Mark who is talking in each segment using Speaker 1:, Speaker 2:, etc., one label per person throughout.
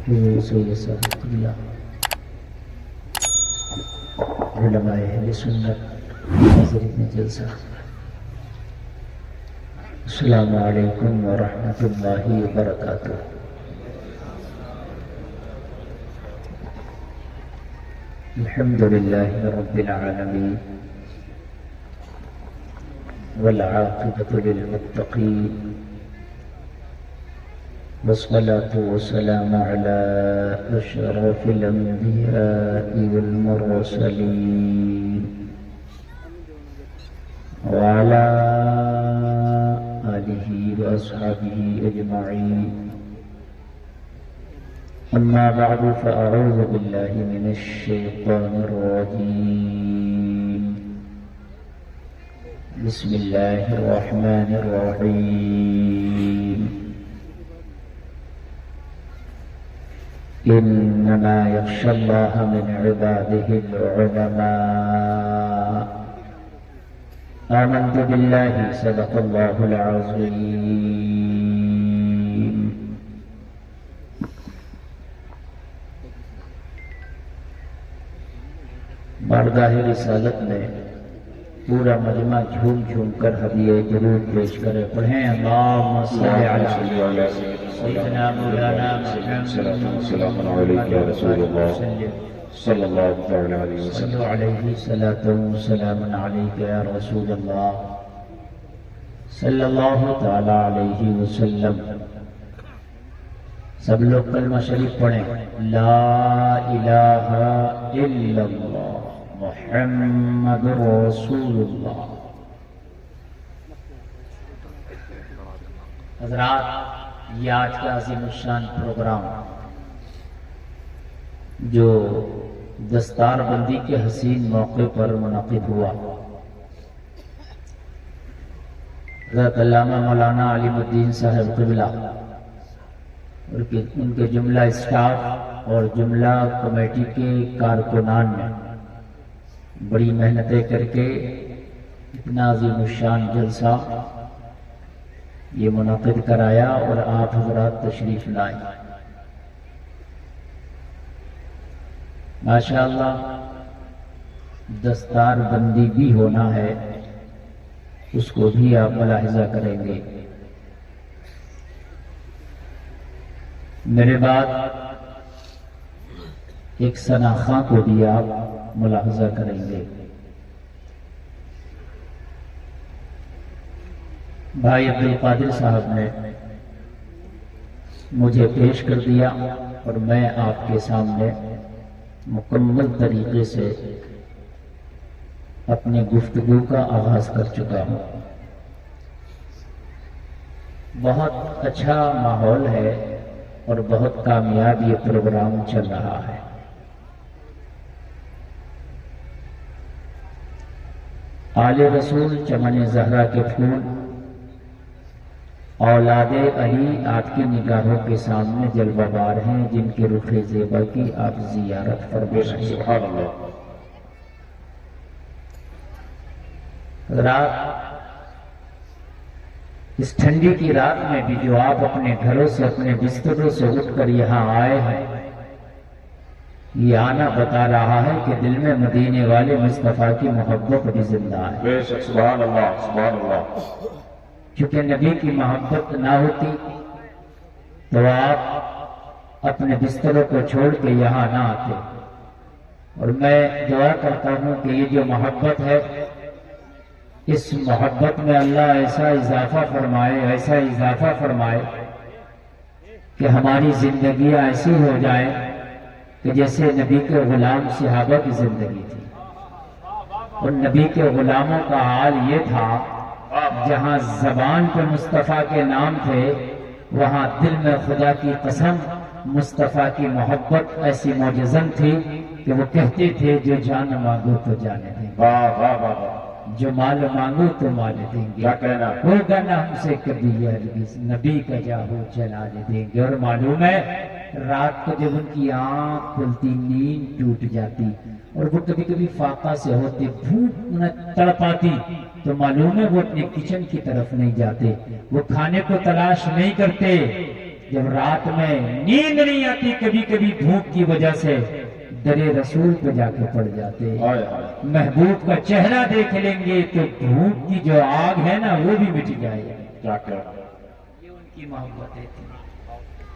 Speaker 1: حضور سید صاحب قبلہ، علماء اہل سنت، حاضرین جلسہ، السلام علیکم ورحمۃ اللہ وبرکاتہ۔ الحمد للہ رب العالمین والعاقبۃ للمتقین والصلاة والسلام على أشرف الأنبياء والمرسلين وعلى آله وأصحابه أجمعين، أما بعد فأعوذ بالله من الشيطان الرجيم، بسم الله الرحمن الرحيم، إنما يخشى الله من عباده العلماء، آمنت بالله صدق الله العظيم۔ بارگاہ رسالت میں پورا مجمع جھوم جھوم کر ہدیہ درود پیش کرے، پڑھیں اللہم صلی علی سیدنا مولانا محمد
Speaker 2: سلام علیکم یا رسول اللہ صلی اللہ علیہ وسلم،
Speaker 1: صلو علیہ صلاۃ و سلام علیک یا رسول اللہ صلی اللہ تعالی علیہ وسلم۔ سب لوگ کلمہ شریف پڑھیں، لا الہ الا اللہ محمد رسول اللہ۔ حضرات، یہ آج کا عظیم الشان پروگرام جو دستار بندی کے حسین موقع پر منعقد ہوا، حضرت علامہ مولانا علیم الدین صاحب قبلہ اور ان کے جملہ اسٹاف اور جملہ کمیٹی کے کارکنان نے بڑی محنتیں کر کے اتنا عظیم الشان جلسہ یہ منعقد کرایا اور آپ حضرات تشریف لائے۔ ماشاءاللہ دستار بندی بھی ہونا ہے، اس کو بھی آپ ملاحظہ کریں گے۔ میرے بعد ایک ثناخواں کو بھی آپ ملاحظہ کریں گے۔ بھائی عبدالقادر صاحب نے مجھے پیش کر دیا اور میں آپ کے سامنے مکمل طریقے سے اپنی گفتگو کا آغاز کر چکا ہوں۔ بہت اچھا ماحول ہے اور بہت کامیاب یہ پروگرام چل رہا ہے۔ آل رسول چمن زہرا کے پھول، اولاد علی آپ کی نگاہوں کے سامنے جلوہ بار ہیں، جن کے رخ زیبا کی آپ زیارت فرما رہے ہیں۔
Speaker 2: سبحان اللہ۔
Speaker 1: حضرات، اس ٹھنڈی کی رات میں بھی جو آپ اپنے گھروں سے اپنے بستروں سے اٹھ کر یہاں آئے ہیں، یہ آنا بتا رہا ہے کہ دل میں مدینے والے مصطفیٰ کی محبت بھی زندہ ہے۔
Speaker 2: بے شک، سبحان اللہ سبحان اللہ۔
Speaker 1: چونکہ نبی کی محبت نہ ہوتی تو آپ اپنے بستروں کو چھوڑ کے یہاں نہ آتے، اور میں دعا کرتا ہوں کہ یہ جو محبت ہے، اس محبت میں اللہ ایسا اضافہ فرمائے، ایسا اضافہ فرمائے کہ ہماری زندگیاں ایسی ہو جائیں کہ جیسے نبی کے غلام صحابہ کی زندگی تھی، اور نبی کے غلاموں کا حال یہ تھا جہاں زبان پہ مصطفیٰ کے نام تھے، وہاں دل میں خدا کی قسم مصطفیٰ کی محبت ایسی معجزن تھی کہ وہ کہتے تھے جو جان مانگو تو جانے دیں گے،
Speaker 2: واہ واہ واہ واہ،
Speaker 1: جو مال مانگو تو مال دیں گے،
Speaker 2: کیا کہنا۔
Speaker 1: ہوگا نہ ہم سے کبھی یہ ہرگز، نبی کا جاہو چلا دیں گے۔ اور معلوم ہے رات کو جب ان کی آنکھ کھلتی، نیند ٹوٹ جاتی، اور وہ کبھی کبھی فاقہ سے ہوتے، بھوک انہیں تڑپاتی، تو معلوم ہے وہ اپنے کچن کی طرف نہیں جاتے، وہ کھانے کو تلاش نہیں کرتے، جب رات میں نیند نہیں آتی کبھی کبھی بھوک کی وجہ سے درے رسول پہ جا کے پڑ جاتے، محبوب کا چہرہ دیکھ لیں گے تو بھوک کی جو آگ ہے نا وہ بھی مٹ جائے گی۔ یہ ان کی محبتیں تھیں،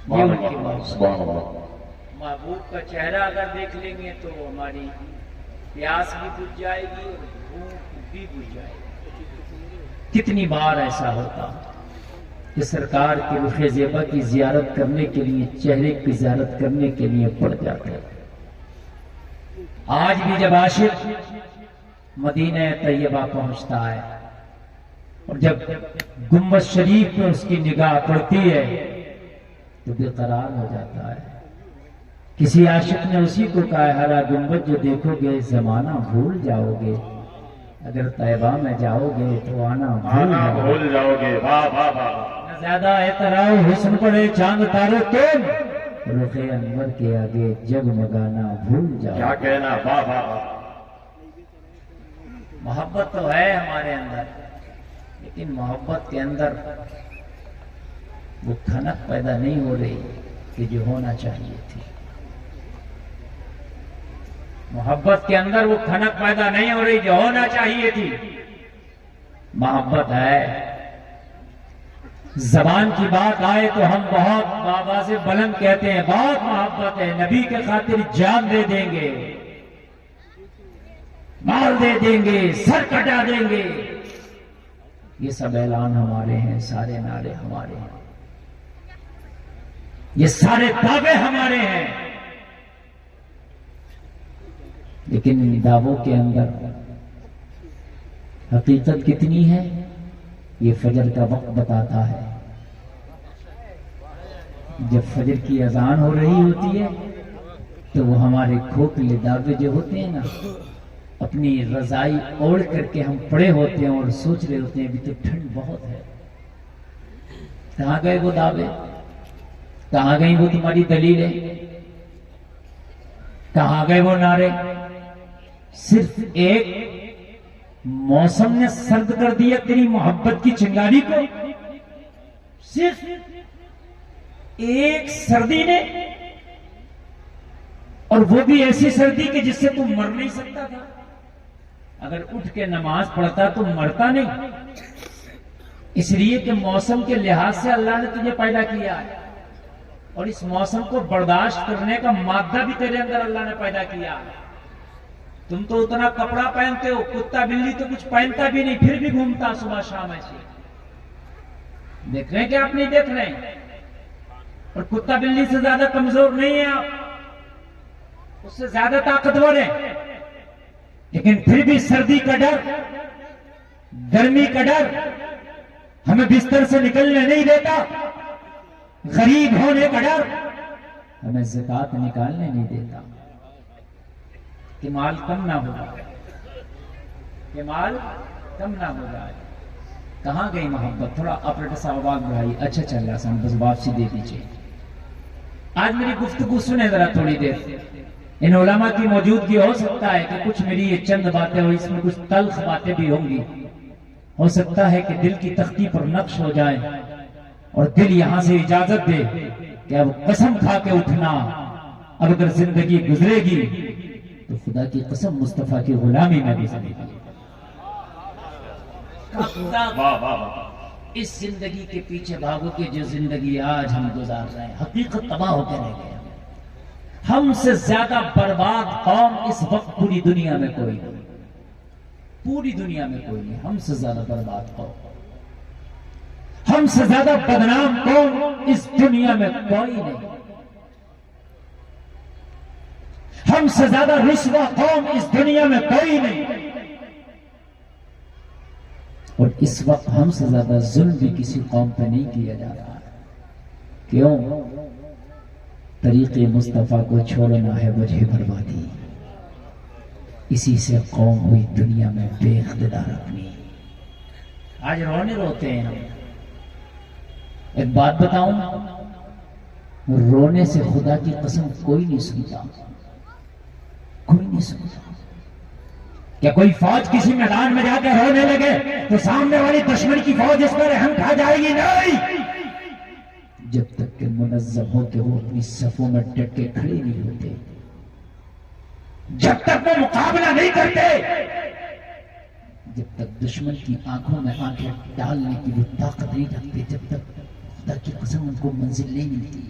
Speaker 1: یہ ان کی محبت۔ محبوب کا چہرہ اگر دیکھ لیں گے تو ہماری پیاس بھی بجھ جائے گی اور بھوک بھی بجھ جائے گی۔ کتنی بار ایسا ہوتا کہ سرکار کے رخ زیبا کی زیارت کرنے کے لیے، چہرے کی زیارت کرنے کے لیے پڑ جاتے۔ آج بھی جب عاشق مدینہ طیبہ پہنچتا ہے اور جب گنبد شریف میں اس کی نگاہ پڑتی ہے تو بے قرار ہو جاتا ہے۔ کسی عاشق نے اسی کو کہا ہے، ہرا گنبد جو دیکھو گے زمانہ بھول جاؤ گے، اگر طیبہ میں جاؤ گے تو آنا بھول جاؤ گے۔ نہ زیادہ اعتراؤ حسن پڑے چاند تارو تم، رخ انور کے آگے جگمگانا بھول جاؤ۔ کیا کہنا، محبت تو ہے ہمارے اندر، لیکن محبت کے اندر وہ کھنک پیدا نہیں ہو رہی کہ جو ہونا چاہیے تھی۔ محبت کے اندر وہ کھنک پیدا نہیں ہو رہی جو ہونا چاہیے تھی۔ محبت ہے، زبان کی بات آئے تو ہم بہت بابا سے بلند کہتے ہیں، بہت محبت ہے، نبی کے خاطر جان دے دیں گے، مال دے دیں گے، سر کٹا دیں گے۔ یہ سب اعلان ہمارے ہیں، سارے نعرے ہمارے ہیں، یہ سارے دعوے ہمارے ہیں، لیکن ان دعووں کے اندر حقیقت کتنی ہے یہ فجر کا وقت بتاتا ہے۔ جب فجر کی اذان ہو رہی ہوتی ہے تو وہ ہمارے کھوکھلے دعوے جو ہوتے ہیں نا، اپنی رضائی اوڑھ کر کے ہم پڑے ہوتے ہیں اور سوچ رہے ہوتے ہیں ابھی تو ٹھنڈ بہت ہے۔ کہاں گئے وہ دعوے؟ کہاں گئی وہ تمہاری دلیلیں؟ کہاں گئے وہ نعرے؟ صرف ایک موسم نے سرد کر دیا تیری محبت کی چنگاری کو، صرف ایک سردی نے، اور وہ بھی ایسی سردی کہ جس سے تم مر نہیں سکتا تھا۔ اگر اٹھ کے نماز پڑھتا تو مرتا نہیں، اس لیے کہ موسم کے لحاظ سے اللہ نے تجھے پیدا کیا ہے، اور اس موسم کو برداشت کرنے کا مادہ بھی تیرے اندر اللہ نے پیدا کیا ہے۔ تم تو اتنا کپڑا پہنتے ہو، کتا بلی تو کچھ پہنتا بھی نہیں، پھر بھی گھومتا صبح شام ایسے۔ دیکھ رہے ہیں کہ آپ نہیں دیکھ رہے ہیں؟ اور کتا بلی سے زیادہ کمزور نہیں ہے آپ، اس سے زیادہ طاقتور ہے، لیکن پھر بھی سردی کا ڈر، گرمی کا ڈر ہمیں بستر سے نکلنے نہیں دیتا، غریب ہونے کا ڈر ہمیں زکات نکالنے نہیں دیتا کہ مال کم نہ ہو جائے، کہ مال کم نہ ہو جائے۔ کہاں گئی محبت؟ تھوڑا آپریٹر صاحب آواز بڑھائی، اچھا چل رہا سن، بس واپسی دے دیجیے۔ آج میری گفتگو سنے ذرا تھوڑی دیر، ان علماء کی موجودگی ہو سکتا ہے کہ کچھ میری یہ چند باتیں ہو، اس میں کچھ تلخ باتیں بھی ہوں گی، ہو سکتا ہے کہ دل کی تختی پر نقش ہو جائے اور دل یہاں سے اجازت دے کہ اب قسم کھا کے اٹھنا، اب اگر زندگی گزرے گی تو خدا کی قسم مصطفیٰ کی غلامی میں گزرے گی۔ اس زندگی کے پیچھے بھاگو کہ جو زندگی آج ہم گزار رہے ہیں، حقیقت تباہ ہو کے رہ گئے۔ ہم سے زیادہ برباد قوم اس وقت پوری دنیا میں کوئی نہیں، پوری دنیا میں کوئی نہیں، ہم سے زیادہ برباد قوم، ہم سے زیادہ بدنام قوم اس دنیا میں کوئی نہیں، ہم سے زیادہ رسوا قوم اس دنیا میں کوئی نہیں، اور اس وقت ہم سے زیادہ ظلم بھی کسی قوم پہ نہیں کیا جا رہا ہے۔ کیوں؟ طریق مصطفیٰ کو چھوڑنا ہے وجہ بربادی، اسی سے قوم ہوئی دنیا میں بے اقتدار اپنی۔ آج رونے روتے ہیں ہم۔ ایک بات بتاؤں، رونے سے خدا کی قسم کوئی نہیں سنتا، کوئی نہیں سنتا۔ کیا کوئی فوج کسی میدان میں جا کے رونے لگے تو سامنے والی دشمن کی فوج اس پر رحم کھا جائے گی؟ نہیں، جب تک کہ منظم ہو کہ وہ اپنی صفوں میں ڈٹ کے کھڑے نہیں ہوتے، جب تک وہ مقابلہ نہیں کرتے، جب تک دشمن کی آنکھوں میں آنکھیں ڈالنے کی وہ طاقت نہیں رکھتے، جب تک خدا کی قسم ان کو منزل نہیں ملتی۔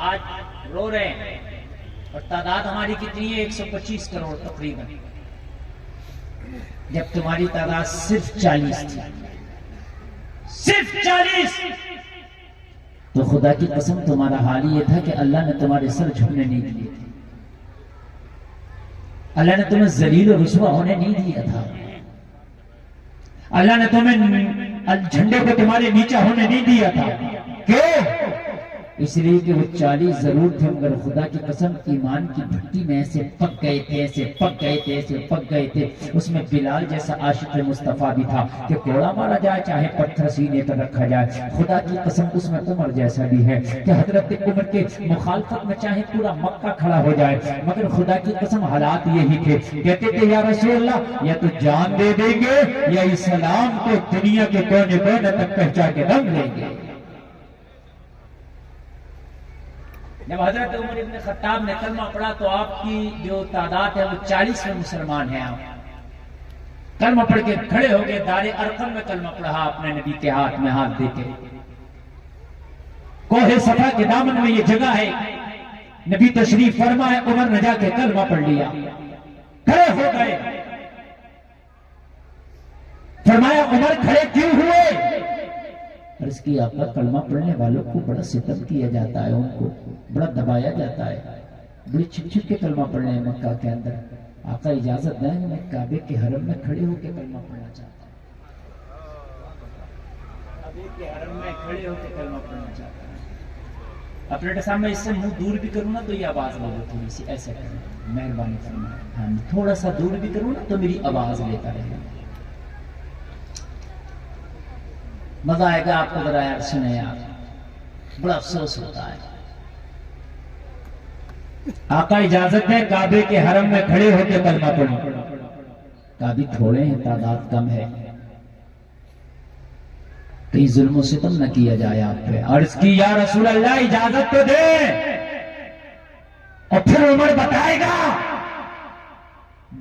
Speaker 1: آج رو رہے ہیں اور تعداد ہماری کتنی ہے؟ 125 کروڑ تقریباً، جب تمہاری تعداد صرف 40 تھی، صرف 40، تو خدا کی قسم تمہارا حال یہ تھا کہ اللہ نے تمہارے سر جھکنے نہیں دیے تھے، اللہ نے تمہیں ذلیل و رسوا ہونے نہیں دیا تھا، اللہ نے تمہیں جھنڈے کو تمہارے نیچے ہونے نہیں دیا تھا۔ کیوں؟ اس لیے کہ وہ 40 ضرور تھے، مگر خدا کی قسم ایمان کی بھٹی میں ایسے پک گئے تھے، ایسے پک گئے تھے، ایسے پک گئے تھے۔ اس میں بلال جیسا عاشق مصطفیٰ بھی تھا کہ کوڑا مارا جائے چاہے پتھر سینے پر رکھا جائے۔ خدا کی قسم اس میں عمر جیسا بھی ہے کہ حضرت عمر کے مخالفت میں چاہے پورا مکہ کھڑا ہو جائے، مگر خدا کی قسم حالات یہی تھے، کہتے تھے یا رسول اللہ یا تو جان دے دیں گے یا اسلام کو دنیا کے کونے کونے تک پہنچا کے دم لیں گے۔ جب حضرت عمر ابن خطاب نے کلمہ پڑھا تو آپ کی جو تعداد ہے وہ 40 میں مسلمان ہیں۔ آپ کلمہ پڑھ کے کھڑے ہو گئے، دار ارقم میں کلمہ پڑھا آپ نے نبی کے ہاتھ میں ہاتھ دے کے۔ کوہ صفا کے دامن میں یہ جگہ ہے، نبی تشریف فرمائے، عمر نے جا کے کلمہ پڑھ لیا، کھڑے ہو گئے۔ فرمایا عمر کھڑے کیوں ہوئے؟ عرض کی آقا کلمہ پڑھنے والوں کو بڑا ستم کیا جاتا ہے، ان کو بڑا دبایا جاتا ہے، بڑی چھپ چھپ کے کلمہ پڑھنے ہیں مکہ کے اندر۔ آقا اجازت دیں، میں کعبے کے حرم میں کھڑے ہو کے کلمہ پڑھنا چاہتا ہوں، کعبے کے حرم میں کھڑے ہو کے کلمہ پڑھنا چاہتا ہوں۔ اپنے سامنے اس سے منہ دور بھی کروں نا تو یہ آواز لگو تھوڑی سی، ایسے کرنا مہربانی فرمائے۔ ہاں تھوڑا سا دور بھی کروں نا تو میری آواز لیتا رہے، مزہ آئے گا آپ کو، ذرا یار سنیں یار، بڑا افسوس ہوتا ہے۔ آقا اجازت ہے کعبے کے حرم میں کھڑے ہو کے کلمہ پڑھیں۔ کعبے تھوڑے ہیں، تعداد کم ہے، کہیں ظلم و ستم نہ کیا جائے آپ پہ۔ عرض کی یا رسول اللہ اجازت تو دے، اور پھر عمر بتائے گا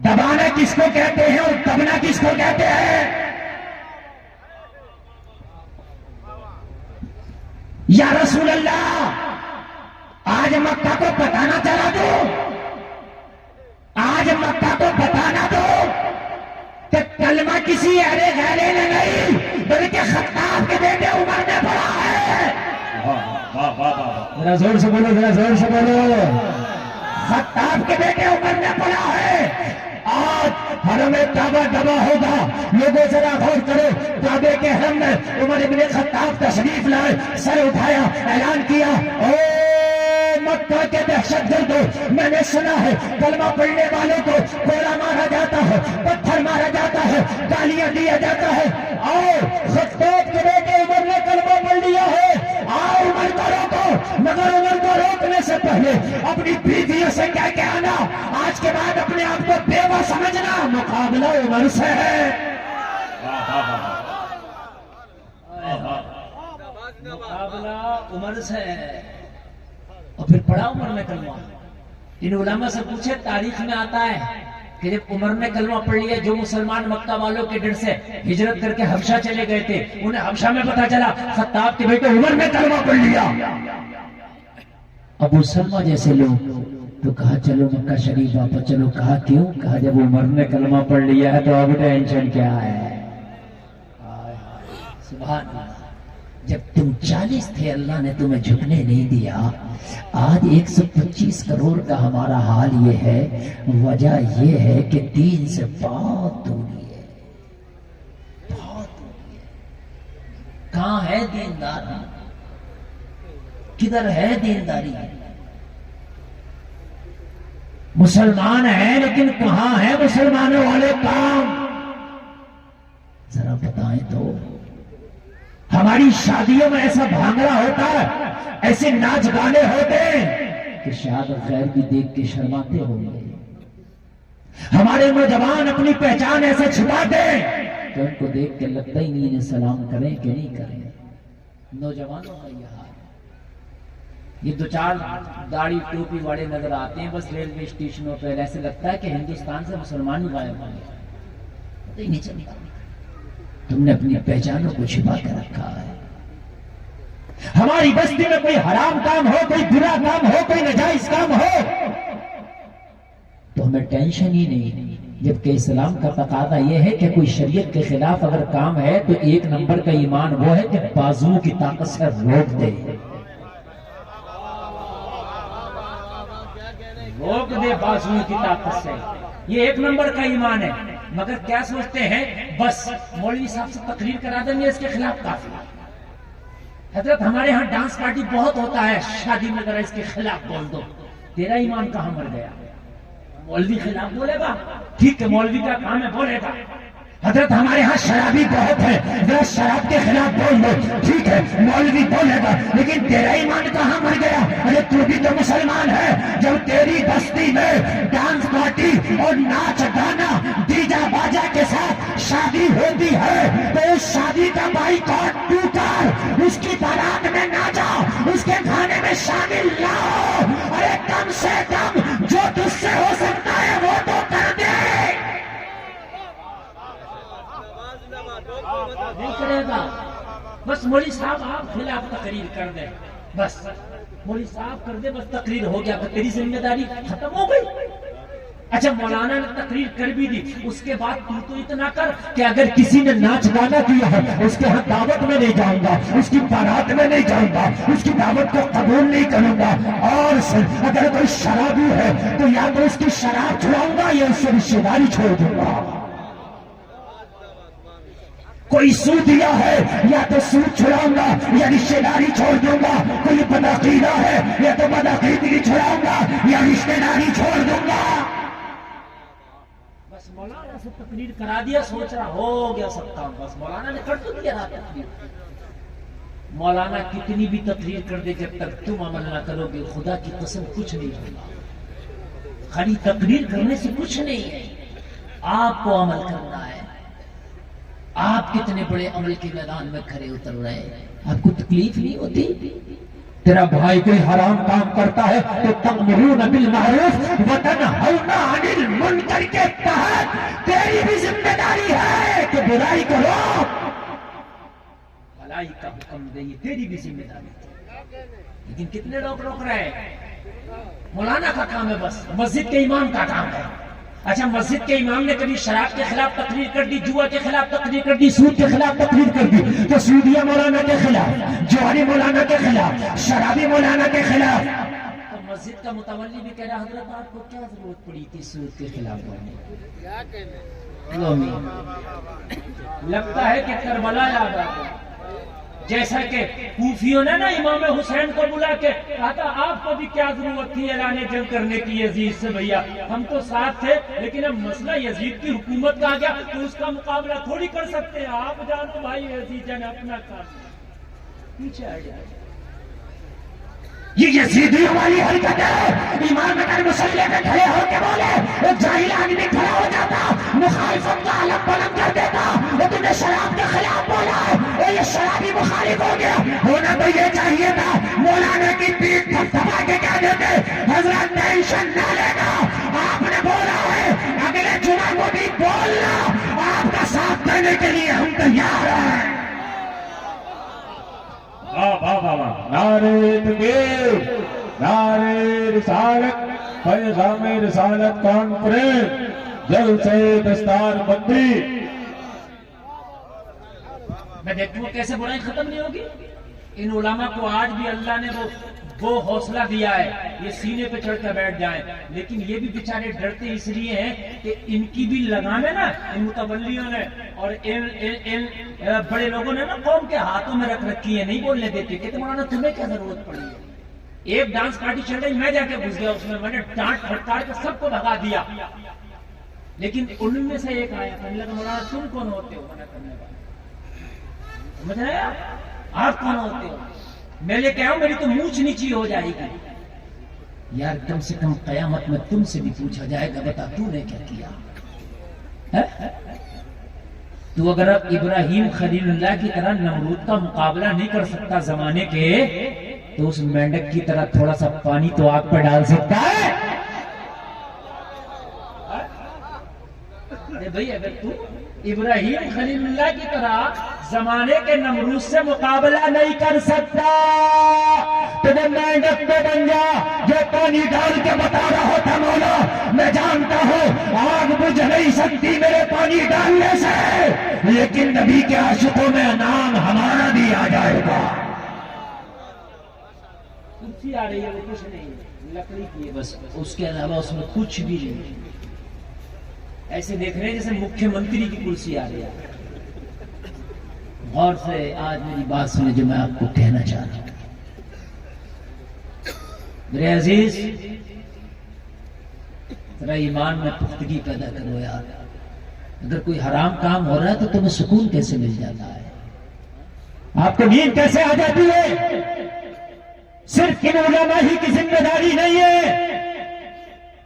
Speaker 1: دبانا کس کو کہتے ہیں اور دبنا کس کو کہتے ہیں۔ یا رسول اللہ آج مکہ کو بتانا چلا دو، آج مکہ کو بتانا دو کہ کلمہ کسی ارے غیرے نے نہیں بلکہ خطاب کے بیٹے عمر نے پڑھا ہے۔ ذرا زور سے بولو، ذرا زور سے بولو، خطاب کے بیٹے عمر نے پڑھا ہے۔ آج حرم کعبہ دبا ہوگا، لوگوں ذرا غور کرو، کعبے کے حرم میں عمر ابن خطاب تشریف لائے، سر اٹھایا، اعلان کیا، او مکہ کے دہشت گردو، میں نے سنا ہے کلمہ پڑھنے والوں کو کوڑا مارا جاتا ہے، پتھر مارا جاتا ہے، گالیاں دیا جاتا ہے، آؤ خطاب کے بیٹے عمر نے کلمہ پڑھ لیا ہے، آؤ عمر کو روکو۔ مگر عمر کو روکنے سے پہلے اپنی بیویوں سے کہہ کے آنا، آج کے بعد اپنے آپ کو بیوہ سمجھنا، مقابلہ عمر سے ہے، مقابلہ عمر سے ہے۔ اور پھر پڑھا عمر نے کلمہ۔ ان علماء سے پوچھے، تاریخ میں آتا ہے کہ جب عمر نے کلمہ پڑھ لیا، جو مسلمان مکہ والوں کے ڈر سے ہجرت کر کے حبشہ چلے گئے تھے، انہیں حبشہ میں پتا چلا خطاب کے بیٹے عمر نے کلمہ پڑھ لیا۔ ابو سلمہ جیسے لوگ تو کہا چلو مکہ شریف واپس چلو۔ کہا کیوں؟ کہا جب عمر نے کلمہ پڑھ لیا ہے تو اب ٹینشن کیا ہے۔ سبحان اللہ، جب تم 40 تھے اللہ نے تمہیں جھکنے نہیں دیا، آج 125 کروڑ کا ہمارا حال یہ ہے۔ وجہ یہ ہے کہ دین سے بہت دوری ہے، بہت دوری ہے۔ کہاں ہے دینداری؟ کدھر ہے دینداری؟ مسلمان ہیں لیکن کہاں ہے مسلمانوں والے کام؟ ذرا بتائیں تو۔ ہماری شادیوں میں ایسا بھانگڑا ہوتا ہے، ایسے ناچ گانے ہوتے ہیں کہ شاید غیر بھی دیکھ کے شرماتے ہوں گے۔ ہمارے نوجوان اپنی پہچان ایسے چھپاتے ہیں کہ ان کو دیکھ کے لگتا ہی نہیں انہیں سلام کریں کہ نہیں کریں۔ نوجوانوں کا یہ حال ہے. یہ دو چار داڑھی ٹوپی والے نظر آتے ہیں بس ریلوے اسٹیشنوں پہ، ایسے لگتا ہے کہ ہندوستان سے مسلمان ہی غائب ہو گئے. پتہ ہی نہیں چلتا. تم نے اپنی پہچانوں کو چھپا کے رکھا ہے. ہماری بستی میں کوئی حرام کام ہو، کوئی برا کام ہو، کوئی ناجائز کام ہو تو ہمیں ٹینشن ہی نہیں، جبکہ اسلام کا تقاضا یہ ہے کہ کوئی شریعت کے خلاف اگر کام ہے تو ایک نمبر کا ایمان وہ ہے کہ بازو کی طاقت سے روک دے، روک دے بازو کی طاقت سے. یہ ایک نمبر کا ایمان ہے. مگر کیا سوچتے ہیں بس مولوی صاحب سے تقریر کرا دیں گے اس کے خلاف کافی. حضرت ہمارے ہاں ڈانس پارٹی بہت ہوتا ہے، شادی میں ذرا اس کے خلاف بول دو. تیرا ایمان کہاں مر گیا؟ مولوی خلاف بولے گا، ٹھیک ہے مولوی کا کام ہے بولے گا. حضرت ہمارے ہاں شرابی بہت ہے، ذرا شراب کے خلاف بول دو، ٹھیک ہے مولوی بولے گا. لیکن تیرا ایمان کہاں مر گیا؟ ارے تو بھی تو مسلمان ہے. جب تیری بستی میں ڈانس پارٹی اور ناچ گانا ڈیجا باجا کے ساتھ شادی ہوتی ہے تو اس شادی کا بائیکاٹ تو کر، اس کی بارات میں نہ جاؤ، اس کے کھانے میں شامل نہ ہو. ارے کم سے کم جو تجھ سے ہو سکتا ہے وہ تو کر دے. نہیں کرے گا. بس مولوی صاحب آپ خلاف تقریر کر دیں، بس مولوی صاحب کر دے، بس تقریر ہو گیا، تیری ذمہ داری ختم ہو گئی. اچھا مولانا نے تقریر کر بھی دی، اس کے بعد تو اتنا کر کہ اگر کسی نے ناچ گانا کیا ہے اس کے ہاں دعوت میں نہیں جاؤں گا، اس کی بارات میں نہیں جاؤں گا، اس کی دعوت کو قبول نہیں کروں گا. اور اگر کوئی شرابی ہے تو یا تو اس کی شراب چھڑاؤں گا یا اس سے رشتے داری چھوڑ دوں گا. کوئی سود دیا ہے یا تو سود چھڑاؤں گا یا رشتے داری چھوڑ دوں گا. کوئی بدعقیدہ ہے یا تو بدعقیدگی چھڑاؤں گا یا رشتے داری چھوڑ دوں گا. بس مولانا سے تقریر کرا دیا، سوچ رہا ہو گیا سب کام. بس مولانا نے کر تو دیا رہا تقریر. مولانا کتنی بھی تقریر کر دے جب تک تم عمل نہ کرو گے خدا کی قسم کچھ نہیں ہوگا. خالی تقریر کرنے سے کچھ نہیں ہے، آپ کو عمل کرنا ہے. آپ کتنے بڑے عمل کے میدان میں کھڑے اتر رہے ہیں، آپ کو تکلیف نہیں ہوتی؟ تیرا بھائی کوئی حرام کام کرتا ہے تو تأمرون بالمعروف وتنہون عن المنکر کے تحت تیری بھی ذمہ داری ہے کہ برائی کرو، بھلائی کا حکم دے، یہ تیری بھی ذمہ داری ہے. لیکن کتنے لوگ روک رہے ہیں؟ مولانا کا کام ہے، بس مسجد کے امام کا کام ہے. اچھا مسجد کے امام نے کبھی شراب کے خلاف تقریر کر دی، جوا کے خلاف تقریر کر دی، سود کے خلاف تقریر کر دی تو سودیہ مولانا کے خلاف، جواری مولانا کے خلاف، شرابی مولانا کے خلاف. تو مسجد کا متولی بھی کہہ رہا حضرت آپ کو کیا ضرورت پڑی تھی سود کے خلاف بولنے؟ لگتا ہے کہ کربلا یاد آ گیا. جیسا کہ کوفیوں نے نا امام حسین کو بلا کے کہا تھا آپ کو بھی کیا ضرورت تھی اعلان جنگ کرنے کی یزید سے، بھیا ہم تو ساتھ تھے لیکن اب مسئلہ یزید کی حکومت کا آ گیا تو اس کا مقابلہ تھوڑی کر سکتے ہیں، آپ جانو بھائی یزید جان اپنا کام پیچھے آ جائے. یہ یزیدیوں والی حرکت ہے. امام اگر مسلح میں کھڑے ہو کے بولے ایک جاہل آدمی کھڑا ہو جاتا، مخالفت کا علم بلند کر دیتا. وہ تم نے شراب کے خلاف بولا ہے، یہ شرابی مخالف ہو گیا. ہونا تو یہ چاہیے تھا مولانا کی پیٹھ پر دبا کے کہہ دیتے حضرت ٹینشن نہ لینا، آپ نے بولا ہے اگلے جمعہ کو بھی بولنا، آپ کا ساتھ دینے کے لیے ہم تیار ہیں.
Speaker 2: نعرے تکبیر، نعرے رسالت، پیغام رسالت کانفرنس، جلسے دستار بندی. میں دیکھوں کیسے برائی ختم نہیں ہوگی. ان علماء کو آج بھی اللہ نے وہ حوصلہ دیا ہے یہ سینے پہ چڑھ کر بیٹھ جائیں، لیکن یہ بھی بیچارے ڈرتے اس لیے ہیں کہ ان کی بھی لگام ہے نا ان متولیوں نے اور ان بڑے لوگوں نے نا قوم کے ہاتھوں میں رکھ رکھی ہے، نہیں بولنے دیتے. کہتے مولانا تمہیں کیا ضرورت پڑی ہے؟ ایک ڈانس پارٹی چل رہی، میں جا کے گھس گیا اس میں نے ڈانٹ پھٹکار کے سب کو بھگا دیا. لیکن ان میں سے ایک آیا کہنے لگا مولانا تم کون ہوتے ہو منع کرنے والے؟ سمجھ رہے آپ کون ہوتے ہو؟ میں نے کہا میری تو مونچھ نیچی ہو جائے گی. یار کم سے کم قیامت میں تم سے بھی پوچھا جائے گا بتا تو نے کیا کیا؟ تو اگر اب ابراہیم خلیل اللہ کی طرح نمرود کا مقابلہ نہیں کر سکتا زمانے کے، تو اس مینڈک کی طرح تھوڑا سا پانی تو آگ پہ ڈال سکتا ہے؟ بھائی اگر تو ابراہیم خلیل اللہ کی طرح زمانے کے نمرود سے مقابلہ نہیں کر سکتا تو وہ مینڈک پہ بن جا جو پانی ڈال کے بتا رہا تھا مولا میں جانتا ہوں آگ بجھ نہیں سکتی میرے پانی ڈالنے سے، لیکن نبی کے عاشقوں میں نام ہمارا بھی آ جائے گا۔ کرسی آ رہی ہے وہ کچھ نہیں لکڑی کی ہے بس، اس کے علاوہ اس میں کچھ بھی نہیں، ایسے دیکھ رہے ہیں جیسے مکھیہ منتری کی کرسی آ رہی ہے۔ غور سے آج میری بات سنیں جو میں آپ کو کہنا چاہ رہا ہوں۔ میرے عزیز ذرا ایمان میں پختگی پیدا کرو یار، اگر کوئی حرام کام ہو رہا ہے تو تمہیں سکون کیسے مل جاتا ہے، آپ کو نیند کیسے آ جاتی ہے؟ صرف ان علماء ہی کی ذمہ داری نہیں ہے،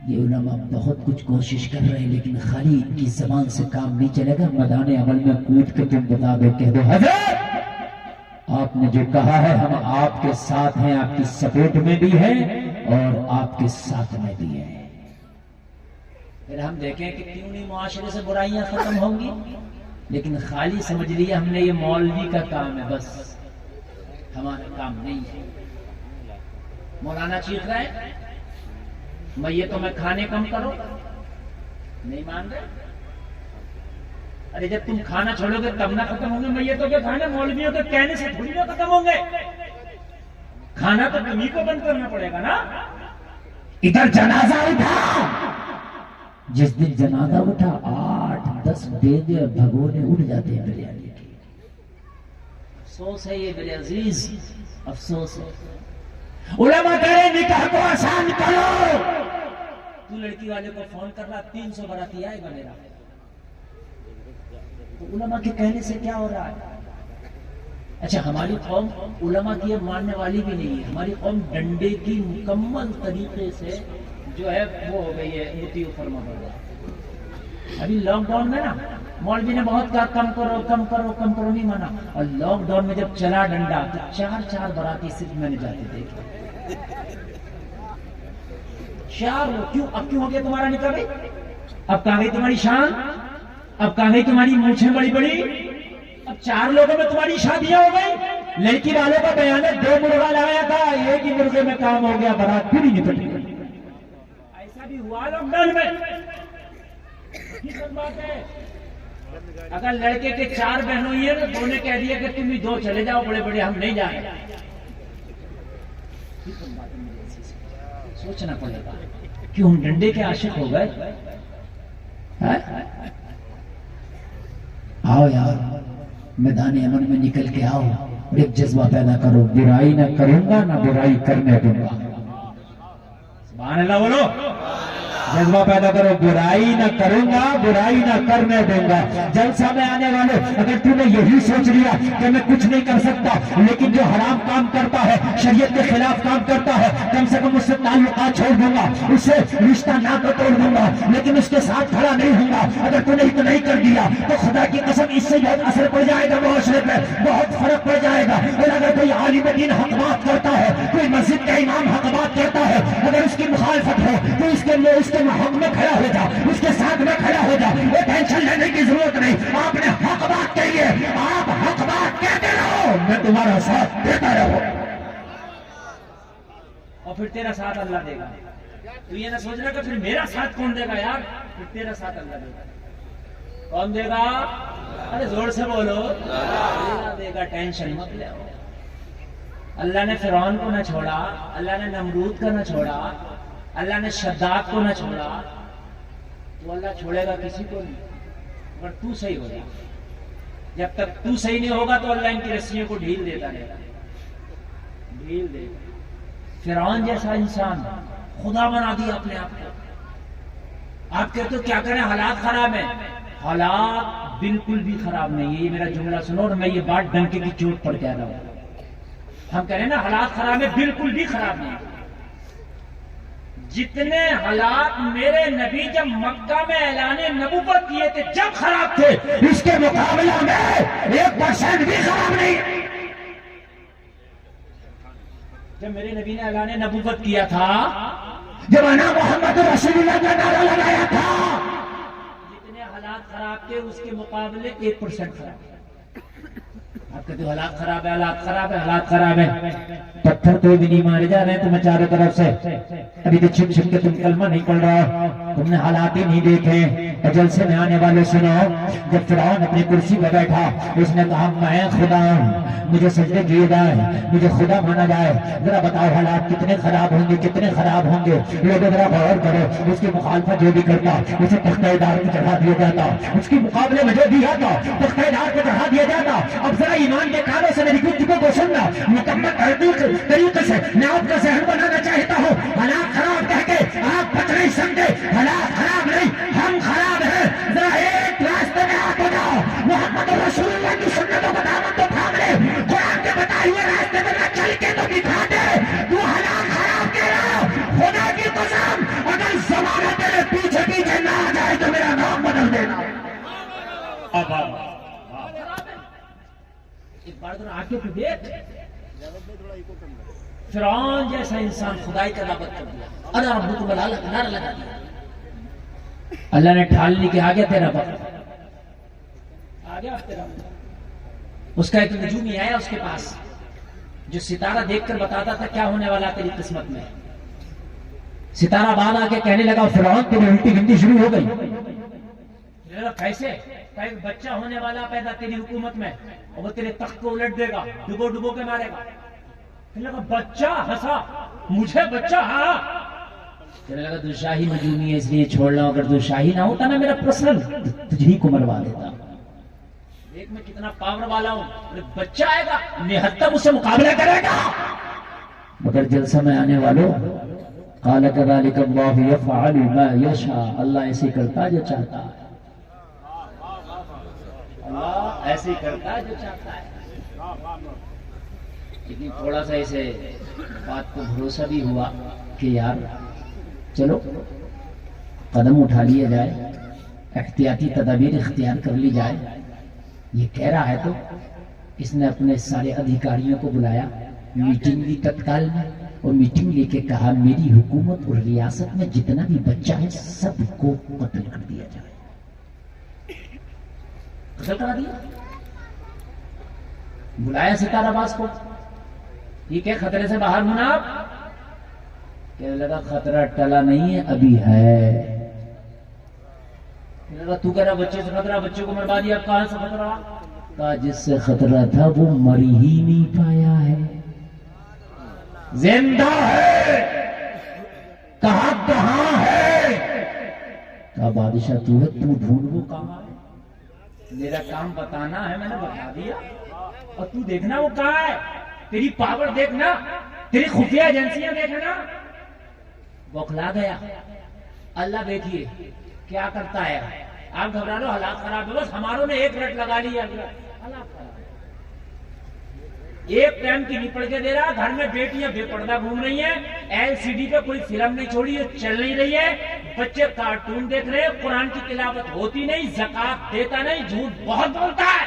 Speaker 2: یہ علماء بہت کچھ کوشش کر رہے ہیں لیکن خالی ان کی زبان سے کام نہیں چلے گا، میدان عمل میں کود کے تم بتا دو، کہہ دو حضرت آپ نے جو کہا ہے ہم آپ کے ساتھ ہیں، آپ کی سپورٹ میں بھی ہیں اور آپ کے ساتھ میں بھی ہیں۔ پھر ہم دیکھیں کہ کیوں نہیں معاشرے سے برائیاں ختم ہوں گی، لیکن خالی سمجھ لیا ہم نے یہ مولوی کا کام ہے، بس ہمارا کام نہیں ہے۔ مولانا چیخ رہا ہے میتوں میں کھانے کم کرو، نہیں مان رہے؟ ارے جب تم کھانا چھوڑو گے تب نہ ختم ہوں گے میتوں کے کھانے، مولویوں کے کہنے سے تھوڑی نہ ختم ہوں گے، کھانا تو تمہیں کو بند کرنا پڑے گا نا۔ ادھر جنازہ اٹھا، جس دن جنازہ اٹھا 8-10 بیجے بھگونے اٹھ جاتے ہیں بریانی کی۔ افسوس ہے یہ میرے عزیز، افسوس ہے۔ علماء کہہ رہے نکاح کو آسان کرو، تو لڑکی والے کو فون کر رہا 300 باراتی آئے گا میرا، تو علماء کے کہنے سے کیا ہو رہا ہے؟ اچھا ہماری قوم علماء کی ماننے والی بھی نہیں ہے، ہماری قوم ڈنڈے کی مکمل طریقے سے جو ہے وہ ہو گئی ہے مطیع فرما بردار۔ ابھی لاک ڈاؤن میں نا مولوی نے بہت کہا کم کرو کم کرو کم کرو، نہیں مانا، اور لاک ڈاؤن میں جب چلا ڈنڈا تو 4 باراتی صرف میں نے جاتے دیکھے۔ 4 کیوں؟ اب کیوں ہو گیا تمہارا نکاح بھائی؟ اب کہاں گئی تمہاری شان؟ اب کہاں گئی تمہاری مونچھیں بڑی بڑی؟ اب 4 لوگوں میں تمہاری شادیاں ہو گئی۔ لڑکی والوں کا بیان ہے 2 مرغا لگایا تھا، ایک ہی مرغے میں کام ہو گیا، بارات پوری نکل گئی۔ ایسا بھی ہوا لاک ڈاؤن میں؟ بات ہے اگر لڑکے کے 4 بہنوں ہی ہیں تو 2 نے کہہ دیا کہ تم ہی 2 چلے جاؤ، بڑے بڑے ہم نہیں جائیں۔ سوچنا پڑے گا کیوں ہم ڈنڈے کے عاشق ہو گئے؟ آؤ یار میدان عمل میں نکل کے آؤ اور ایک جذبہ پیدا کرو، برائی نہ کروں گا نہ برائی کرنے دوں گا۔ سبحان اللہ بولو، جذبہ پیدا کرو، برائی نہ کروں گا برائی نہ کرنے دوں گا۔ جلسہ میں آنے والے اگر تم نے یہی سوچ لیا کہ میں کچھ نہیں کر سکتا، لیکن جو حرام کام کرتا ہے، شریعت کے خلاف کام کرتا ہے، کم سے کم اس سے تعلقات چھوڑ دوں گا، اس سے رشتہ نہ تو توڑ دوں گا لیکن اس کے ساتھ کھڑا نہیں ہوں گا، اگر تم نے اتنا نہیں کر دیا تو خدا کی قسم اس سے بہت اثر پڑ جائے گا، معاشرے پہ بہت فرق پڑ جائے گا۔ اور اگر کوئی عالم دین حق بات کرتا ہے، کوئی مسجد کا امام حق بات کرتا ہے، اگر اس کی مخالفت ہو تو اس کے حق میں کھڑا ہو جا، اس کے ساتھ میں کھڑا ہو جا، وہ ٹینشن لینے کی ضرورت نہیں۔ آپ نے حق بات کہی ہے، آپ حق بات کہتے رہو، میں تمہارا ساتھ دیتا رہو، اور پھر تیرا ساتھ اللہ دے گا۔ تو یہ نہ سوچنا کہ پھر میرا ساتھ کون دے گا یار، پھر تیرا ساتھ اللہ دے گا۔ کون دے گا؟ ارے زور سے بولو، اللہ دے گا، ٹینشن مت لے۔ اللہ نے فرعون کو نہ چھوڑا، اللہ نے نمرود کو نہ چھوڑا، اللہ نے شداد کو نہ چھوڑا، تو اللہ چھوڑے گا کسی کو نہیں، اگر تو صحیح ہو جائے۔ جب تک تو صحیح نہیں ہوگا تو اللہ ان کی رسیوں کو ڈھیل دیتا رہے گا، ڈھیل دے گا۔ فرعون جیسا انسان خدا بنا دیا اپنے آپ کو۔ آپ کہتے ہو کیا کریں، حالات خراب ہیں، حالات بالکل بھی خراب نہیں ہے۔ یہ میرا جملہ سنو اور میں یہ بات ڈنکے کی چوٹ پر کہہ رہا ہوں۔ ہم کہہ رہے ہیں نا حالات خراب ہے، بالکل بھی خراب نہیں، جتنے حالات میرے نبی جب مکہ میں اعلان نبوت کیے تھے جب خراب تھے، اس کے مقابلہ میں 1% بھی خراب نہیں۔ جب میرے نبی نے اعلان نبوت کیا تھا، جب انا محمد رسول اللہ کا نعرہ لگایا تھا، جتنے حالات خراب تھے اس کے مقابلے 1% خراب۔ آپ کہتے ہو حالات خراب ہے، حالات خراب ہے، حالات خراب ہے، پتھر کوئی بھی نہیں مارے جا رہے ہیں تمہیں چاروں طرف سے، ابھی تو چھپ چھپ کے تم کلمہ نہیں پڑھ رہا، تم نے حالات ہی نہیں دیکھے۔ جلسے میں آنے والے سنو، جب فرعون اپنی کرسی پہ بیٹھا اس نے کہا میں خدا ہوں، مجھے سجدے کیے جائے، مجھے خدا مانا جائے، ذرا بتاؤ حالات کتنے خراب ہوں گے، کتنے خراب ہوں گے۔ لوگوں ذرا غور کرو، اس کی مخالفت جو بھی کرتا اسے تختہ دار پہ چڑھا دیا جاتا، اس کی مقابلے میں جو بھی آتا تختہ دار پہ چڑھا دیا جاتا۔ اب ذرا ایمان کے کانوں سے میری گفتگو کو سننا، مکمل طریقے سے میں آپ کا ذہن بنانا چاہتا ہوں۔ حالات خراب کہہ کے آپ بچ نہیں سکتے، حالات خراب نہیں، ہم خراب ہیں۔ ذرا ایک راستے میں آپ ہو جاؤ، محمد رسول اللہ کی سنتوں کو دامن تو تھام لے، قرآن کے بتائے ہوئے راستے میں نہ چل کے تو دکھا دے۔ تو حالات خراب کہہ رہا ہو، خدا کی قسم اگر زمانہ تیرے پیچھے پیچھے نہ آ جائے تو میرا نام بدل دینا۔ ایک بار تو آگے تو دیکھ، فرعون جیسا انسان خدائی کا دعوت کر دیا، انا ربکم الاعلی کا نعرہ لگا دیا۔ اللہ نے ٹھال لی کہ آگے تیرا وقت، آگے اب تیرا وقت۔ اس کا ایک نجومی آیا اس کے پاس جو ستارہ دیکھ کر بتاتا تھا کیا ہونے والا تیری قسمت میں۔ ستارہ بعد آ کے کہنے لگا فرعون تیری الٹی گنتی شروع ہو گئی۔ کیسے؟ ایک بچہ ہونے والا پیدا تیری حکومت میں اور وہ تیرے تخت کو الٹ دے گا، ڈبو ڈبو کے مارے گا۔ کہنے لگا بچہ، ہنسا، مجھے بچہ؟ ہاں۔ کہنے لگا تو شاہی مجنونی ہے اس لیے چھوڑ رہا ہوں، اگر تو شاہی نہ ہوتا نا میرا پرسنل تجھ ہی کو مروا دیتا۔ دیکھ میں کتنا پاور والا ہوں، بچہ آئے گا نہتم اس سے مقابلہ کرے گا۔ مگر جلسہ میں آنے والوں قال كذلك الله يفعل ما يشاء، اللہ ایسے کرتا جو چاہتا ہے، اللہ ایسے کرتا جو چاہتا ہے۔ لیکن تھوڑا سا اسے بات کو بھروسہ بھی ہوا کہ یار چلو قدم اٹھا لیا جائے، احتیاطی تدابیر اختیار کر لی جائے۔ یہ کہہ رہا ہے تو اس نے اپنے سارے ادھیکاریوں کو بلایا، میٹنگ لی تتکال میں، اور میٹنگ لے کے کہا میری حکومت اور ریاست میں جتنا بھی بچہ ہے سب کو قتل کر دیا جائے۔ قتل کرا دیا، بلایا ستارہ باز کو، ٹھیک ہے خطرے سے باہر ہونا آپ؟ کہنے لگا خطرہ ٹلا نہیں ہے، ابھی ہے۔ کہنے لگا تو کہہ رہا بچے سے خطرہ، بچے کو مروا دیا، اب کہاں سے خطرہ؟ کہا جس سے خطرہ تھا وہ مر ہی نہیں پایا ہے، زندہ ہے۔ کہا کہاں ہے؟ کہا بادشاہ تو ہے، تو ڈھونڈ وہ کہاں ہے، میرا کام بتانا ہے، میں نے بتا دیا، اور تو دیکھنا وہ کہاں ہے، تیری پاور دیکھنا، تیری خفیہ ایجنسیاں دیکھنا۔ بوکھلا گیا۔ اللہ دیکھیے کیا کرتا ہے، آپ گھبرا لو، حالات خراب ہے، بس ہماروں نے ایک رٹ لگا لیا، حالات خراب، ایک ٹائم کی نہیں پڑھ کے دے رہا، گھر میں بیٹیاں بے پردہ گھوم رہی ہیں، ایل سی ڈی پہ کوئی فلم نہیں چھوڑی ہے، چل نہیں رہی ہے، بچے کارٹون دیکھ رہے ہیں، قرآن کی تلاوت ہوتی نہیں، زکات دیتا نہیں، جھوٹ بہت بولتا ہے۔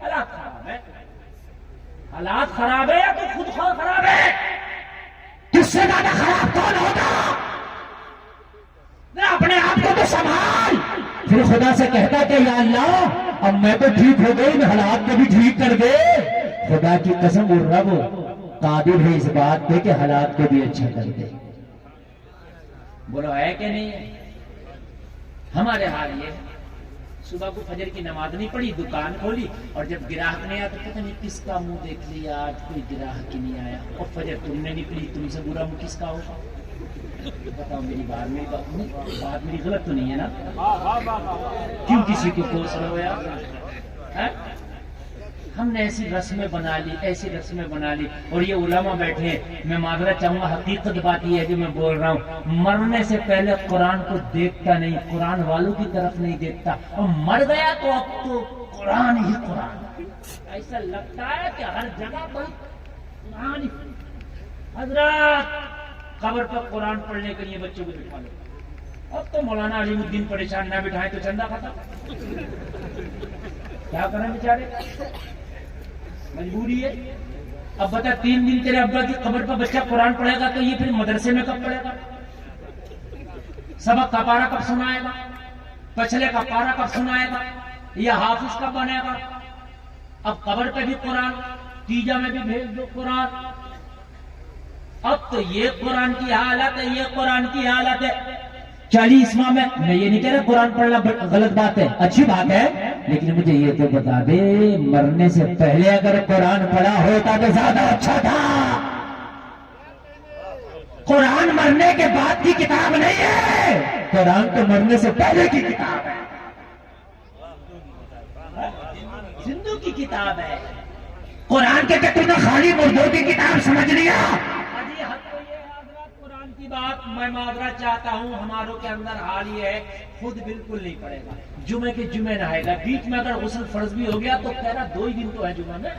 Speaker 2: حالات خراب ہے، حالات خراب ہے یا تو خود خراب ہے؟ کس سے زیادہ خراب کون ہوگا؟ اپنے آپ کو تو سنبھال۔ پھر خدا سے کہتا کہ یا اللہ اب میں تو ٹھیک ہو گئی، میں حالات کو بھی ٹھیک کر دے۔ خدا کی قسم وہ رب قادر ہے اس بات پہ کہ حالات کو بھی اچھا کر دے۔ بولو ہے کہ نہیں ہے؟ ہمارے حال یہ صبح کو فجر کی نماز نہیں پڑھی، دکان کھولی، اور جب گراہک نہیں آیا تو پتہ نہیں کس کا منہ دیکھ لیا، آج کوئی گراہک ہی نہیں آیا، اور فجر تم نے نہیں پڑھی، تم سے برا منہ کس کا ہوگا؟ بتاؤ میری بات میری غلط تو نہیں ہے نا؟ کیوں کسی کو کوس رہے ہو یار؟ ہم نے ایسی رسمیں بنا لی، ایسی رسمیں بنا لی، اور یہ علماء بیٹھے ہیں، میں معذرت چاہوں گا، حقیقت بات یہ ہے جو میں بول رہا ہوں، مرنے سے پہلے قرآن کو دیکھتا نہیں، قرآن والوں کی طرف نہیں دیکھتا، اور مر گیا تو اب تو قرآن ہی قرآن، ایسا لگتا ہے کہ ہر جگہ پر قرآن ہی۔ حضرات قبر پر قرآن پڑھنے کے لیے بچوں کو بٹھا لو. اب تو مولانا علیم الدین پریشان نہ بٹھائے تو چندہ ختم. کیا کریں بیچارے, مجبوری ہے. اب بتا 3 دن تیرے ابا کی قبر پر بچہ قرآن پڑھے گا تو یہ پھر مدرسے میں کب پڑھے گا؟ سبق کا پارا کب سنائے گا؟ پچھلے کا پارا کب سنائے گا؟ یہ حافظ کب بنے گا؟ اب قبر پہ بھی قرآن, تیجا میں بھی بھیج دو قرآن. اب تو یہ قرآن کی حالت ہے, یہ قرآن کی حالت ہے. 40 ماہ میں یہ نہیں کہہ رہا قرآن پڑھنا غلط بات ہے, اچھی بات ہے, لیکن مجھے یہ تو بتا دے مرنے سے پہلے اگر قرآن پڑھا ہوتا تو زیادہ اچھا تھا. قرآن مرنے کے بعد کی کتاب نہیں ہے, قرآن تو مرنے سے پہلے کی کتاب ہے, زندوں کی کتاب ہے. قرآن کے تو خالی مردوں کی کتاب سمجھ لیا. قرآن کی بات میں معذرت چاہتا ہوں, ہماروں کے اندر حال یہ ہے خود بالکل نہیں پڑے گا. جمعے کے جمعے نہائے گا, بیچ میں اگر غسل فرض بھی ہو گیا تو کہہ رہا 2 ہی دن تو ہے جمعہ میں.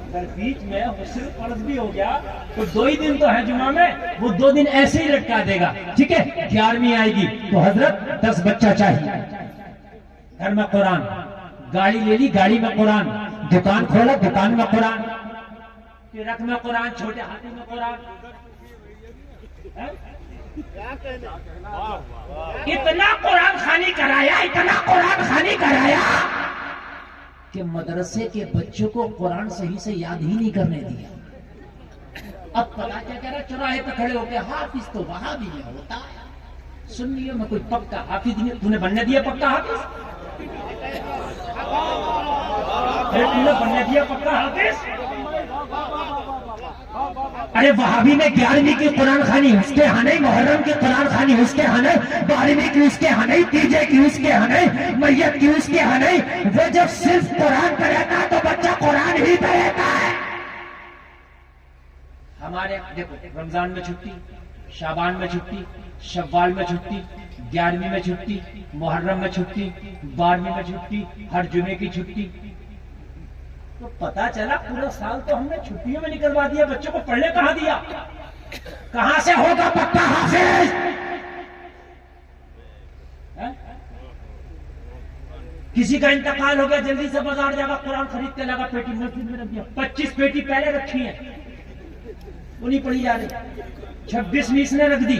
Speaker 2: اگر بیچ میں غسل فرض بھی ہو گیا تو 2 ہی دن تو ہے جمعہ میں, وہ 2 دن ایسے ہی لٹکا دے گا. ٹھیک ہے, 11ویں آئے گی تو حضرت 10 بچہ چاہیے, گھر میں قرآن, گاڑی لے لی گاڑی میں قرآن, دکان کھولا دکان میں قرآن, رکھ میں قرآن, چھوٹے ہاتھی میں قرآن. اتنا قرآن خوانی کرایا, اتنا قرآن خوانی کرایا کہ مدرسے کے بچوں کو قرآن صحیح سے یاد ہی نہیں کرنے دیا. اب پتا کیا کہہ رہا, چوراہے پہ کھڑے ہو کے حافظ تو وہاں بھی نہیں ہوتا ہے. سن لیے میں کوئی پکا حافظ نہیں, تو نے بننے دیا پکا حافظ؟ تو نے بننے دیا پکا حافظ؟ ارے وہابی میں 11ویں کی قرآن خوانی اس کے ہاں نہیں, محرم کی قرآن خوانی اس کے ہاں نہیں, 12ویں کی اس کے ہاں نہیں, تیجے کی اس کے ہاں نہیں, میت کی اس کے ہاں نہیں. وہ جب صرف قرآن پہ رہتا ہے تو بچہ قرآن ہی پہ رہتا ہے. ہمارے دیکھو رمضان میں چھٹی, شعبان میں چھٹی, شوال میں چھٹی, 11ویں میں چھٹی, محرم میں چھٹی, 12ویں میں چھٹی, ہر جمعے کی چھٹی. تو پتا چلا پورا سال تو ہم نے چھٹیوں میں نکلوا دیا, بچوں کو پڑھنے کہاں دیا؟ کہاں سے ہوگا پکا حافظ؟ کسی کا انتقال ہو گیا, جلدی سے بازار جا کر قرآن خرید کے لگا, پیٹی مسجد میں رکھ دیا. 25 پیٹی پہلے رکھی ہے, وہ نہیں پڑھی جا رہی. 26 نے رکھ دی.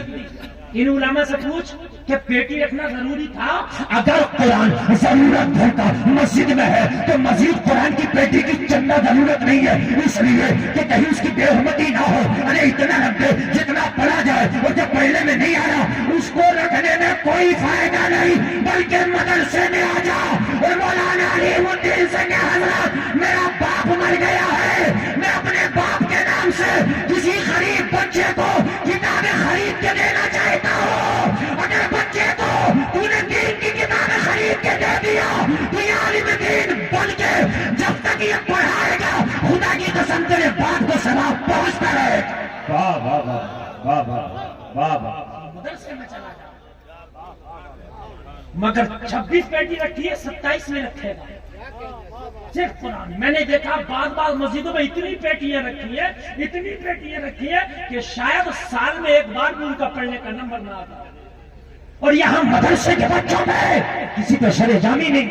Speaker 2: ان علماء سے پوچھ کہ پیٹی رکھنا ضروری تھا؟ اگر قرآن ضرورت بھر کا مسجد میں ہے تو مزید قرآن کی پیٹی کی چندہ ضرورت نہیں ہے, اس لیے کہ کہیں اس کی بے حرمتی نہ ہو. ارے اتنا رکھ دے جتنا پڑھا جائے, اور جب پڑھنے میں نہیں آ رہا اس کو رکھنے میں کوئی فائدہ نہیں, بلکہ مدرسے میں آ جا. اور مولانا علیم الدین سے کہ حضرت میرا باپ مر گیا ہے, میں اپنے باپ کے نام سے کسی غریب بچے کو کتابیں خرید کے دینا چاہتا ہوں. اگر بچے کو تو نے دین کی کتابیں خرید کے دے دیا تو یہ عالم دین بن کے جب تک یہ پڑھائے گا خدا کی قسم تیرے باپ کو ثواب پہنچتا رہے. واہ واہ واہ واہ واہ واہ. مدرسے میں چلا جا, مگر 26 پیٹی رکھی ہے, 27 میں رکھے گا صرف قرآن. میں نے دیکھا بعض مسجدوں میں اتنی پیٹیاں رکھی ہیں, اتنی پیٹیاں رکھی ہیں کہ شاید سال میں ایک بار بھی ان کا پڑھنے کا نمبر نہ آتا. اور یہاں مدرسے کے بچوں میں کسی پہ شرع جامی نہیں.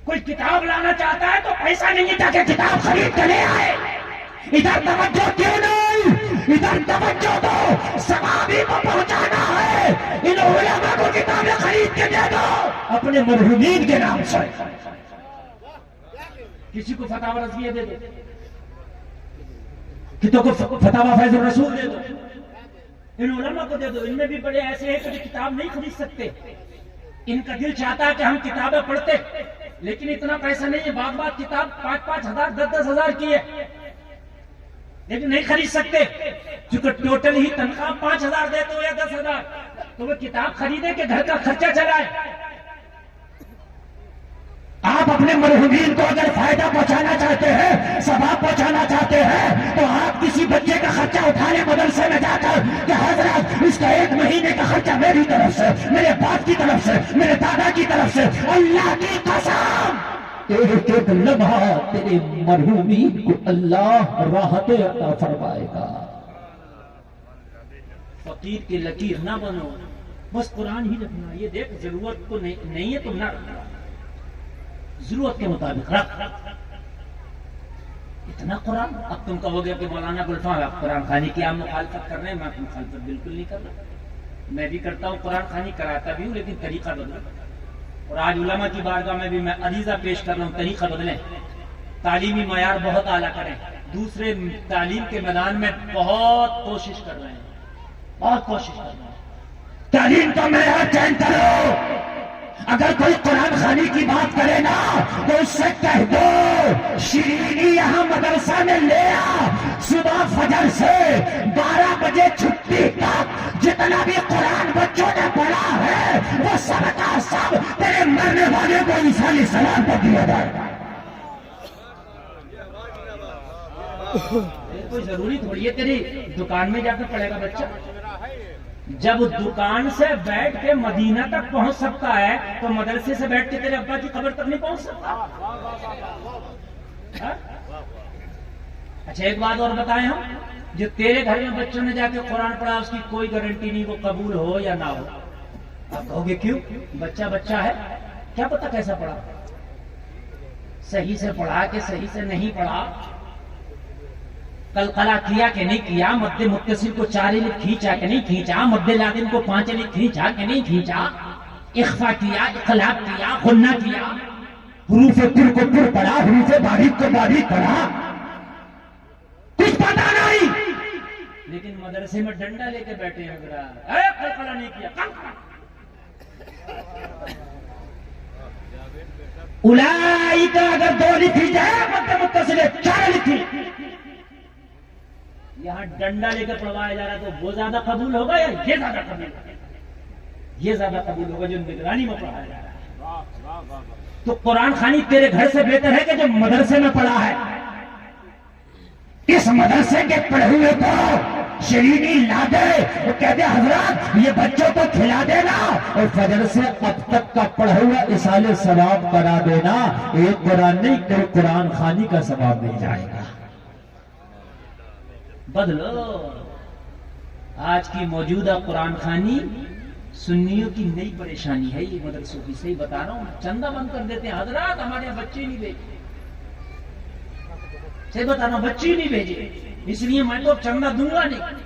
Speaker 2: کوئی کتاب لانا چاہتا ہے تو پیسہ نہیں تھا کہ کتاب خرید کے لے آئے. ادھر توجہ کیوں نہیں؟ ادھر توجہ دو, ثوابی کو پہنچانا ہے. ان علماء کو کتابیں خرید کے دے دو اپنے مرحومین کے نام سے. کسی کو فتاوی رضویہ دے دو, کتوں کو فتاوی فیض الرسول دے دو, ان علماء کو دے دو. ان میں بھی بڑے ایسے ہیں کہ جو کتاب نہیں خرید سکتے, ان کا دل چاہتا ہے کہ ہم کتابیں پڑھتے, لیکن اتنا پیسہ نہیں ہے. بعض کتاب 5-5 ہزار 10-10 ہزار کی ہے, لیکن نہیں خرید سکتے کیونکہ ٹوٹل ہی تنخواہ 5,000 دیتے ہو یا 10,000, تو وہ کتاب خریدے کہ گھر کا خرچہ چلائے. آپ اپنے مرحومین کو اگر فائدہ پہنچانا چاہتے ہیں, ثواب پہنچانا چاہتے ہیں, تو آپ کسی بچے کا خرچہ اٹھا لیں مدرسے میں جا کر کہ حضرت اس کا 1 مہینے کا خرچہ میری طرف سے, میرے باپ کی طرف سے, میرے دادا کی طرف سے. اللہ کی قسم
Speaker 1: ایک ایک لمحہ تیرے مرحومین کو اللہ راحت عطا فرمائے گا۔
Speaker 2: فقیر کی لکیر نہ بنو، بس قرآن ہی رکھنا۔ یہ دیکھ ضرورت کو نہیں ہے تم نہ رکھنا، ضرورت کے مطابق رکھ۔ اتنا قرآن، اب تم کہو گے کہ مولانا گلفام آپ قرآن خوانی کی آپ مخالفت کر رہے ہیں۔ میں مخالفت بالکل نہیں کر رہا، میں بھی کرتا ہوں، قرآن خوانی کراتا بھی ہوں، لیکن طریقہ بدلا۔ اور آج علماء کی بارگاہ میں بھی میں عریضہ پیش کر رہا ہوں، طریقہ بدلیں، تعلیمی معیار بہت اعلیٰ کریں، دوسرے تعلیم کے میدان میں بہت کوشش کر رہے ہیں، بہت کوشش کر رہے ہیں۔
Speaker 1: تعلیم کا معیار چینج کرو۔ اگر کوئی قرآن خوانی کی بات کرے نا تو اس سے کہہ دو شیرینی یہاں مدرسہ میں لے آ، صبح فجر سے 12 بجے چھٹی تک جتنا بھی قرآن بچوں نے پڑھا ہے وہ سب کا سب تیرے مرنے والے کو عیسیٰ علیہ السلام پر دیا جائے گا۔
Speaker 2: کوئی ضروری تھوڑی ہے تیری دکان میں جا کے پڑھے گا بچہ؟ جب دکان سے بیٹھ کے مدینہ تک پہنچ سکتا ہے تو مدرسے سے بیٹھ کے تیرے ابا کی قبر تک نہیں پہنچ سکتا؟ اچھا ایک بات اور بتائیں ہم، جو تیرے گھر میں بچوں نے جا کے قرآن پڑھا اس کی کوئی گارنٹی نہیں وہ قبول ہو یا نہ ہو۔ آپ کہو گے کیوں؟ بچہ بچہ ہے، کیا پتہ کیسا پڑھا، صحیح سے پڑھا کہ صحیح سے نہیں پڑھا، قلقلہ کیا کہ نہیں کیا، مد متصل کو 4 الف کھینچا کہ نہیں کھینچا، مد لازم کو 5 الف کھینچا کہ نہیں کھینچا، اخفا کیا، اقلاب کیا، غنہ کیا، حروف پر کو پر پڑھا، حروف باریک کو باریک پڑھا، کچھ پتا نہیں، لیکن مدرسے میں ڈنڈا لے کے بیٹھے ہیں حضرات، اے قلقلہ نہیں کیا، اولئک اگر 2 لکھی جائے مد متصل 4 لکھی، یہاں ڈنڈا لے کر پڑھوایا جا رہا ہے تو وہ زیادہ قبول ہوگا یا یہ زیادہ قبول ہوگا؟ یہ زیادہ قبول ہوگا جو نگرانی میں پڑھایا جا رہا ہے۔ تو قرآن خوانی تیرے گھر سے بہتر ہے کہ جو مدرسے میں پڑھا ہے۔ اس مدرسے کے پڑھے ہوئے کو شیرینی لا دے، وہ کہہ دے حضرات یہ بچوں کو کھلا دینا اور فجر سے اب تک کا پڑھا ہوا اصالہ ثواب کرا دینا، ایک قرآن نہیں کہ قرآن خوانی کا ثواب مل جائے گا۔ بدلو۔ آج کی موجودہ قرآن خوانی سنیوں کی نئی پریشانی ہے، یہ مدرسوں کی، صحیح بتا رہا ہوں، چندہ بند کر دیتے ہیں حضرات، ہمارے یہاں بچے نہیں بھیجے، صحیح بتا رہا ہوں، بچے نہیں بھیجے، اس لیے میں تو چندہ دوں گا نہیں۔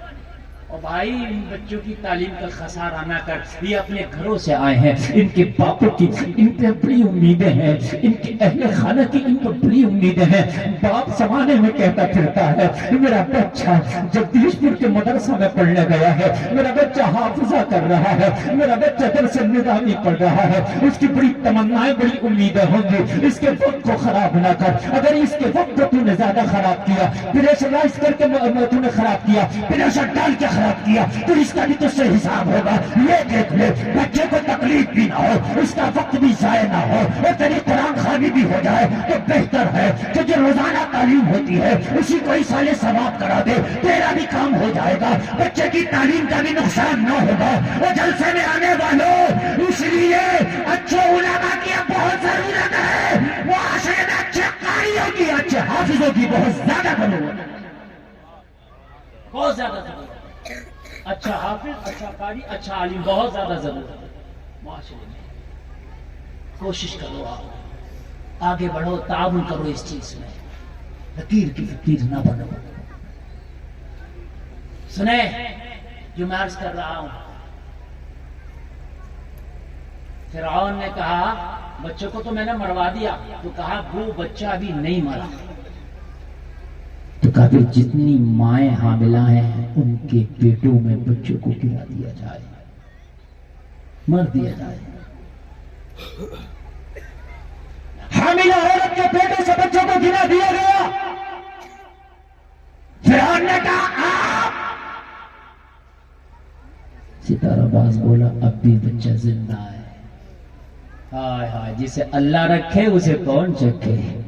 Speaker 2: اور بھائی ان بچوں کی تعلیم کا خسارہ نہ کر، یہ اپنے گھروں سے آئے ہیں، ان کے باپوں کی ان پہ بڑی امیدیں ہیں، ان کے اہل خانہ کی ان پر بڑی امیدیں ہیں۔ باپ زمانے میں کہتا پھرتا ہے میرا بچہ جگدیش پور کے مدرسہ میں پڑھنے گیا ہے، میرا بچہ حافظہ کر رہا ہے، میرا بچہ درس نظامی پڑھ رہا ہے، اس کی بڑی تمنائیں بڑی امیدیں ہوں گی، اس کے وقت کو خراب نہ کر، اگر اس کے وقت کو تو نے زیادہ خراب کیا، پریشرائز کر کے تو نے خراب کیا، پریشر ڈال کے خراب کیا تو اس کا بھی تو سے حساب ہوگا۔ یہ دیکھ لے بچے کو تکلیف بھی نہ ہو، اس کا وقت بھی ضائع نہ ہو، اور تیری قرآن خوانی بھی ہو جائے تو بہتر ہے کہ جو روزانہ تعلیم ہوتی ہے اسی کو اصالہ ثواب کرا دے، تیرا بھی کام ہو جائے گا، بچے کی تعلیم کا بھی نقصان نہ ہوگا۔ اور جلسے میں آنے والوں اس لیے اچھے علماء کی اب بہت ضرورت ہے، وہ معاشرے میں اچھے قاریوں کی اچھے حافظوں کی بہت زیادہ ضرورت ہے، بہت زیادہ ضرورت ہے۔ اچھا حافظ، اچھا قاری، اچھا عالم بہت زیادہ ضرورت ہے معاشرے میں۔ کوشش کرو، آپ آگے بڑھو، تعاون کرو اس چیز میں، فقیر کی فقیر نہ بنو۔ سنیں جو میں عرض کر رہا ہوں، فرعون نے کہا بچوں کو تو میں نے مروا دیا، تو کہا وہ بچہ ابھی نہیں مرا، تو کہا پھر جتنی مائیں حاملہ ہیں ان کے پیٹوں میں بچوں کو گرا دیا جائے، مر دیا جائے۔ حاملہ عورت کے پیٹوں سے بچوں کو گرا دیا گیا۔ فرعون نے کہا آپ، ستارہ باز بولا اب بھی بچہ زندہ ہے۔ ہائے ہائے، جسے اللہ رکھے اسے کون چکھے۔